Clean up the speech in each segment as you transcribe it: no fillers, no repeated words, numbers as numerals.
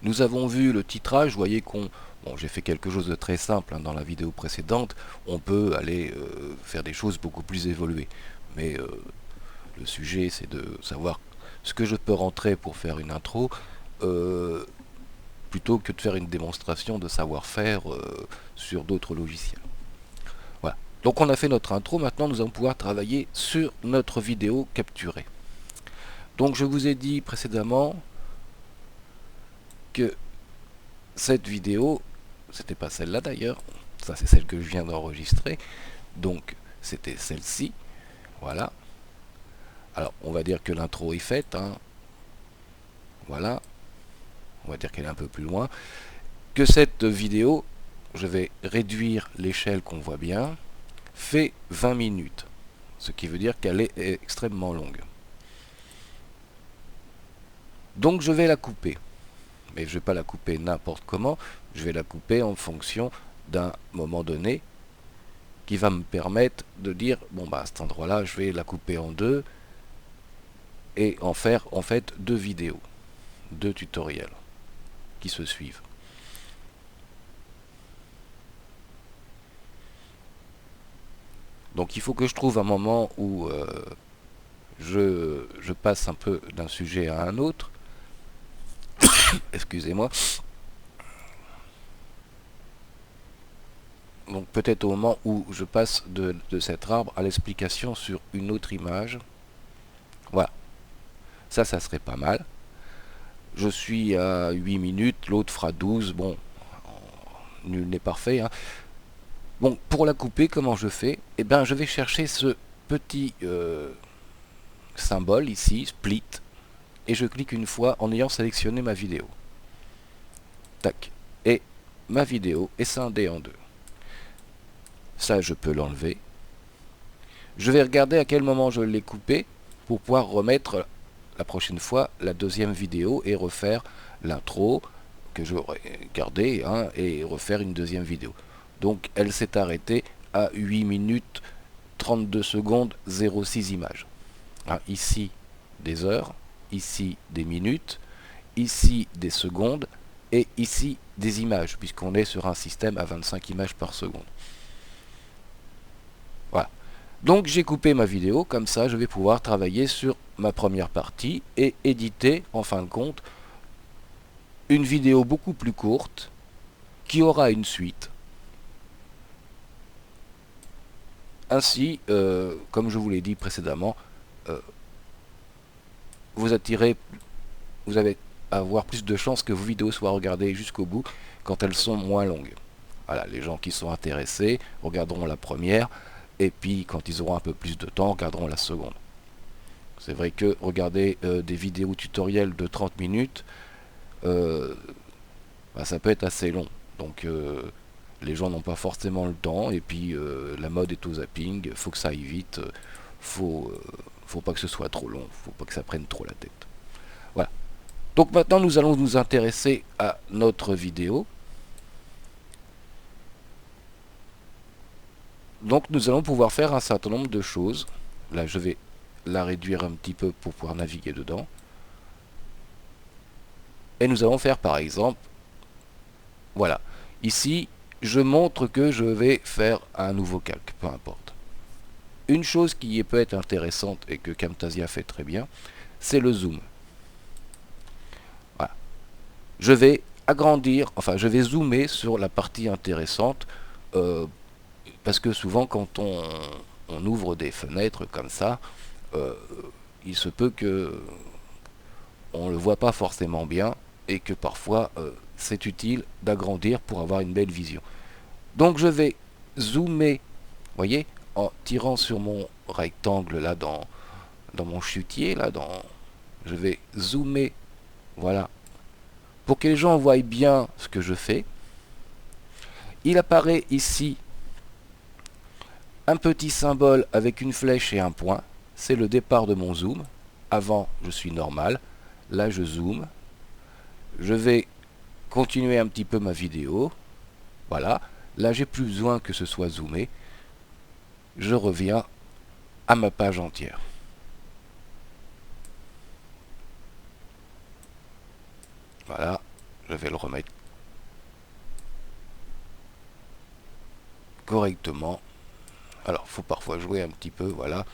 Nous avons vu le titrage, vous voyez qu'on... Bon, j'ai fait quelque chose de très simple hein, dans la vidéo précédente. On peut aller faire des choses beaucoup plus évoluées. Mais le sujet, c'est de savoir ce que je peux rentrer pour faire une intro, euh, plutôt que de faire une démonstration de savoir-faire sur d'autres logiciels. Voilà. Donc on a fait notre intro, maintenant nous allons pouvoir travailler sur notre vidéo capturée. Donc je vous ai dit précédemment que cette vidéo, c'était pas celle-là d'ailleurs, ça c'est celle que je viens d'enregistrer, donc c'était celle-ci, voilà. Alors on va dire que l'intro est faite, hein. Voilà, on va dire qu'elle est un peu plus loin. Que cette vidéo, je vais réduire l'échelle qu'on voit bien, fait 20 minutes, ce qui veut dire qu'elle est extrêmement longue. Donc je vais la couper, mais je ne vais pas la couper n'importe comment, je vais la couper en fonction d'un moment donné qui va me permettre de dire, bon bah à cet endroit-là, je vais la couper en deux et en faire en fait deux vidéos, deux tutoriels qui se suivent. Donc il faut que je trouve un moment où je passe un peu d'un sujet à un autre. Excusez-moi. Donc peut-être au moment où je passe de cet arbre à l'explication sur une autre image. Voilà. Ça serait pas mal. Je suis à 8 minutes, l'autre fera 12. Bon, nul n'est parfait. Hein. Bon, pour la couper, comment je fais? Eh bien, je vais chercher ce petit symbole ici, split, et je clique une fois en ayant sélectionné ma vidéo. Tac. Et ma vidéo est scindée en deux. Ça, je peux l'enlever. Je vais regarder à quel moment je l'ai coupé pour pouvoir remettre la prochaine fois la deuxième vidéo et refaire l'intro que j'aurais gardé hein, et refaire une deuxième vidéo. Donc elle s'est arrêtée à 8 minutes 32 secondes 06 images. Hein, ici des heures, ici des minutes, ici des secondes et ici des images puisqu'on est sur un système à 25 images par seconde. Voilà. Donc j'ai coupé ma vidéo, comme ça je vais pouvoir travailler sur ma première partie et éditer en fin de compte une vidéo beaucoup plus courte qui aura une suite. Ainsi, comme je vous l'ai dit précédemment, euh, vous attirez, vous allez avoir plus de chances que vos vidéos soient regardées jusqu'au bout quand elles sont moins longues. Voilà, les gens qui sont intéressés regarderont la première et puis quand ils auront un peu plus de temps, regarderont la seconde. C'est vrai que regarder des vidéos tutoriels de 30 minutes, bah, ça peut être assez long. Donc les gens n'ont pas forcément le temps et puis la mode est au zapping, faut que ça aille vite, faut pas que ce soit trop long, faut pas que ça prenne trop la tête. Voilà. Donc maintenant nous allons nous intéresser à notre vidéo. Donc nous allons pouvoir faire un certain nombre de choses. Là je vais la réduire un petit peu pour pouvoir naviguer dedans. Et nous allons faire par exemple, voilà, ici je montre que je vais faire un nouveau calque, peu importe. Une chose qui peut être intéressante et que Camtasia fait très bien, c'est le zoom. Voilà. Je vais agrandir, enfin je vais zoomer sur la partie intéressante parce que souvent quand on ouvre des fenêtres comme ça, euh, il se peut que on ne le voit pas forcément bien et que parfois c'est utile d'agrandir pour avoir une belle vision. Donc je vais zoomer, voyez, en tirant sur mon rectangle là dans mon chutier là je vais zoomer, voilà, pour que les gens voient bien ce que je fais. Il apparaît ici un petit symbole avec une flèche et un point, c'est le départ de mon zoom. Avant je suis normal, là je zoome, je vais continuer un petit peu ma vidéo, voilà, là j'ai plus besoin que ce soit zoomé, je reviens à ma page entière. Voilà, Je vais le remettre correctement. Alors, faut parfois jouer un petit peu, voilà.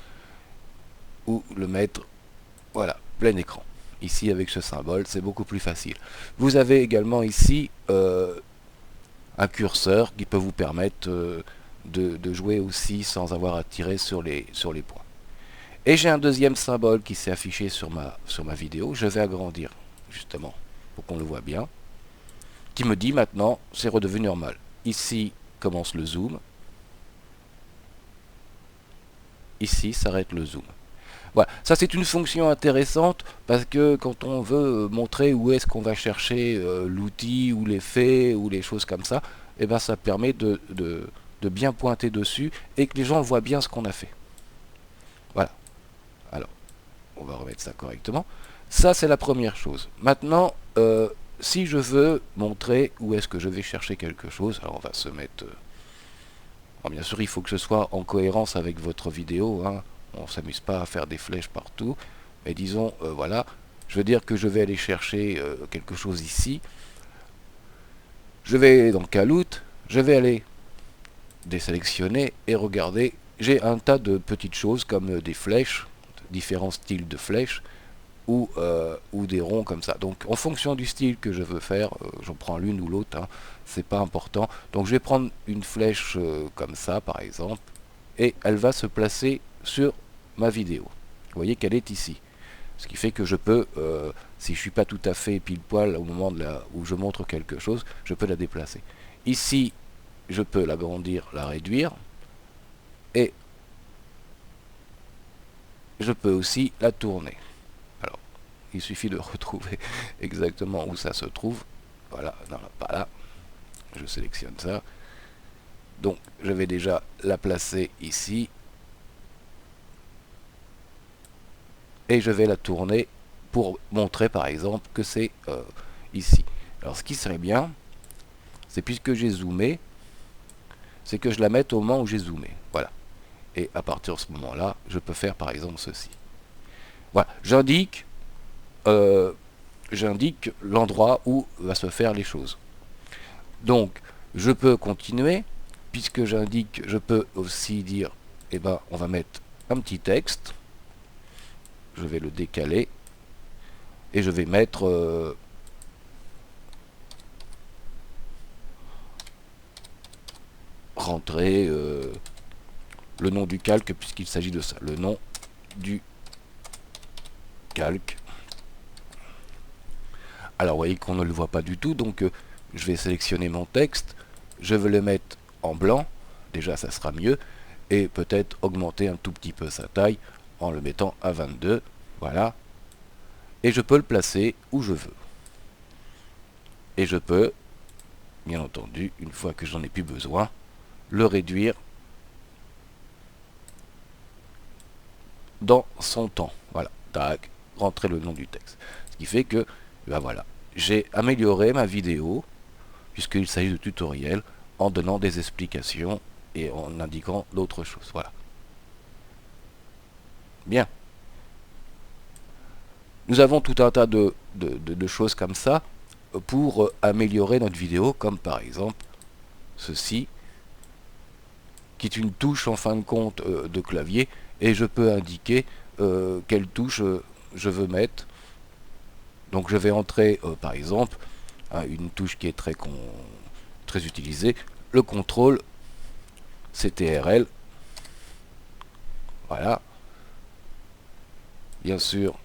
Ou le mettre, voilà, plein écran. Ici, avec ce symbole, c'est beaucoup plus facile. Vous avez également ici un curseur qui peut vous permettre de jouer aussi sans avoir à tirer sur les points. Et j'ai un deuxième symbole qui s'est affiché sur ma vidéo. Je vais agrandir, justement, pour qu'on le voit bien. Qui me dit maintenant, c'est redevenu normal. Ici commence le zoom. Ici s'arrête le zoom. Voilà, ça c'est une fonction intéressante parce que quand on veut montrer où est-ce qu'on va chercher l'outil ou l'effet ou les choses comme ça, et ben ça permet de bien pointer dessus et que les gens voient bien ce qu'on a fait. Voilà. Alors, on va remettre ça correctement. Ça c'est la première chose. Maintenant, si je veux montrer où est-ce que je vais chercher quelque chose, alors on va se mettre... alors bien sûr, il faut que ce soit en cohérence avec votre vidéo, hein. On ne s'amuse pas à faire des flèches partout, mais disons, voilà, je veux dire que je vais aller chercher quelque chose ici. Je vais dans Caloot, je vais aller désélectionner et regarder. J'ai un tas de petites choses comme des flèches, différents styles de flèches, ou des ronds comme ça. Donc en fonction du style que je veux faire, j'en prends l'une ou l'autre, hein, c'est pas important. Donc je vais prendre une flèche comme ça par exemple, et elle va se placer sur ma vidéo. Vous voyez qu'elle est ici. Ce qui fait que je peux, si je suis pas tout à fait pile poil au moment où je montre quelque chose, je peux la déplacer. Ici, je peux l'agrandir, la réduire, et je peux aussi la tourner. Alors, il suffit de retrouver exactement où ça se trouve. Voilà, non, pas là. Je sélectionne ça. Donc, je vais déjà la placer ici. Et je vais la tourner pour montrer par exemple que c'est ici. Alors ce qui serait bien, c'est puisque j'ai zoomé, c'est que je la mette au moment où j'ai zoomé. Voilà. Et à partir de ce moment-là, je peux faire par exemple ceci. Voilà. J'indique l'endroit où va se faire les choses. Donc, je peux continuer, puisque j'indique, je peux aussi dire, eh ben, on va mettre un petit texte. Je vais le décaler et je vais mettre rentrer le nom du calque puisqu'il s'agit de ça, le nom du calque. Alors vous voyez qu'on ne le voit pas du tout, donc je vais sélectionner mon texte, je vais le mettre en blanc, déjà ça sera mieux, et peut-être augmenter un tout petit peu sa taille en le mettant à 22, voilà. Et je peux le placer où je veux. Et je peux, bien entendu, une fois que j'en ai plus besoin, le réduire dans son temps. Voilà, tac, rentrer le nom du texte. Ce qui fait que, ben voilà, j'ai amélioré ma vidéo, puisqu'il s'agit de tutoriel, en donnant des explications et en indiquant d'autres choses. Voilà. Bien. Nous avons tout un tas de choses comme ça pour améliorer notre vidéo, comme par exemple ceci, qui est une touche en fin de compte de clavier, et je peux indiquer quelle touche je veux mettre. Donc je vais entrer par exemple une touche qui est très utilisée, le contrôle CTRL. Voilà. Bien sûr.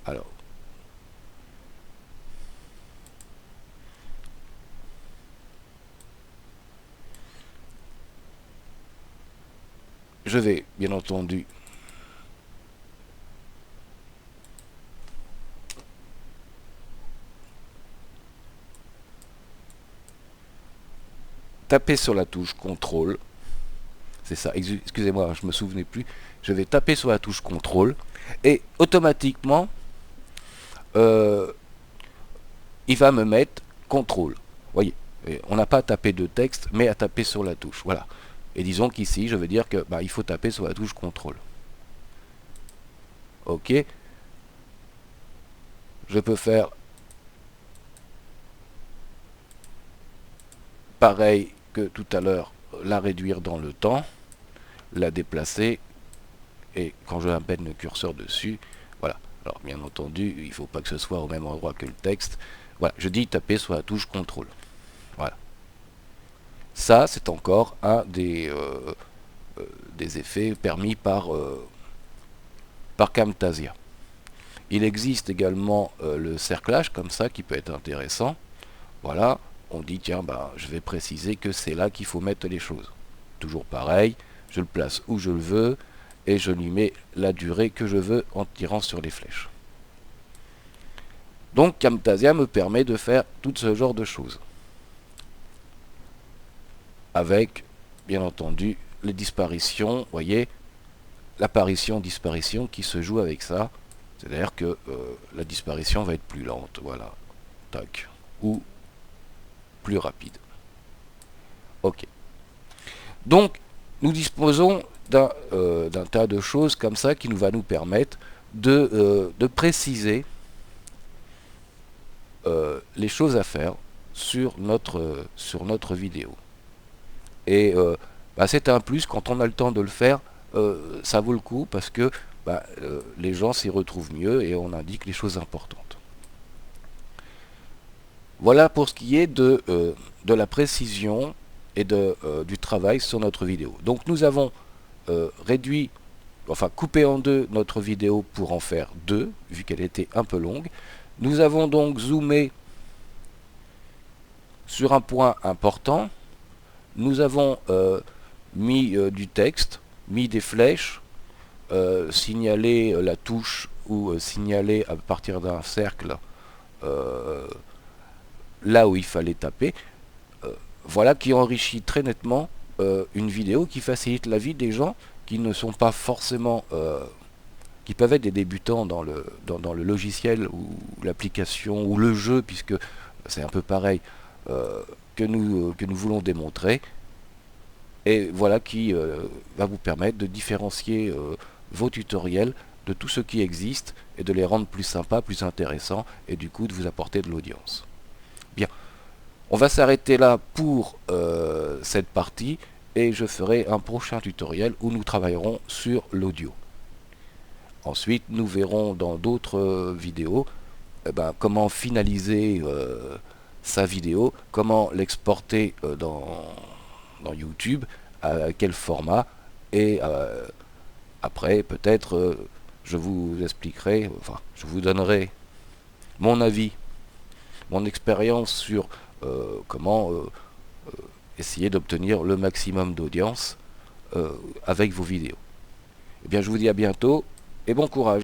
Alors. Je vais, bien entendu, taper sur la touche CTRL. C'est ça, excusez-moi, je me souvenais plus. Je vais taper sur la touche CTRL et automatiquement, il va me mettre CTRL. Voyez, on n'a pas à taper de texte, mais à taper sur la touche. Voilà. Et disons qu'ici, je vais dire que il faut taper sur la touche CTRL. Ok. Je peux faire pareil que tout à l'heure, la réduire dans le temps, la déplacer, et quand je amène le curseur dessus, voilà. Alors bien entendu, il ne faut pas que ce soit au même endroit que le texte. Voilà, je dis taper sur la touche CTRL. Voilà. Ça, c'est encore un des effets permis par Camtasia. Il existe également le cerclage comme ça qui peut être intéressant. Voilà, on dit tiens, bah, je vais préciser que c'est là qu'il faut mettre les choses. Toujours pareil, je le place où je le veux et je lui mets la durée que je veux en tirant sur les flèches. Donc Camtasia me permet de faire tout ce genre de choses. Avec, bien entendu, les disparitions, vous voyez, l'apparition-disparition qui se joue avec ça. C'est-à-dire que la disparition va être plus lente, voilà, tac, ou plus rapide. Ok. Donc, nous disposons d'un tas de choses comme ça qui va nous permettre de préciser les choses à faire sur notre vidéo. Et bah, c'est un plus, quand on a le temps de le faire, ça vaut le coup parce que bah, les gens s'y retrouvent mieux et on indique les choses importantes. Voilà pour ce qui est de la précision et du travail sur notre vidéo. Donc nous avons coupé en deux notre vidéo pour en faire deux, vu qu'elle était un peu longue. Nous avons donc zoomé sur un point important. Nous avons mis du texte, mis des flèches, signalé la touche ou signalé à partir d'un cercle là où il fallait taper. Voilà qui enrichit très nettement une vidéo, qui facilite la vie des gens qui ne sont pas forcément qui peuvent être des débutants dans le logiciel ou l'application ou le jeu, puisque c'est un peu pareil que nous voulons démontrer. Et voilà qui va vous permettre de différencier vos tutoriels de tout ce qui existe et de les rendre plus sympas, plus intéressants et du coup de vous apporter de l'audience. Bien, on va s'arrêter là pour cette partie et je ferai un prochain tutoriel où nous travaillerons sur l'audio. Ensuite, nous verrons dans d'autres vidéos comment finaliser sa vidéo, comment l'exporter dans YouTube, à quel format, et après peut-être je vous expliquerai, enfin je vous donnerai mon avis, mon expérience sur comment essayer d'obtenir le maximum d'audience avec vos vidéos. Eh bien je vous dis à bientôt et bon courage.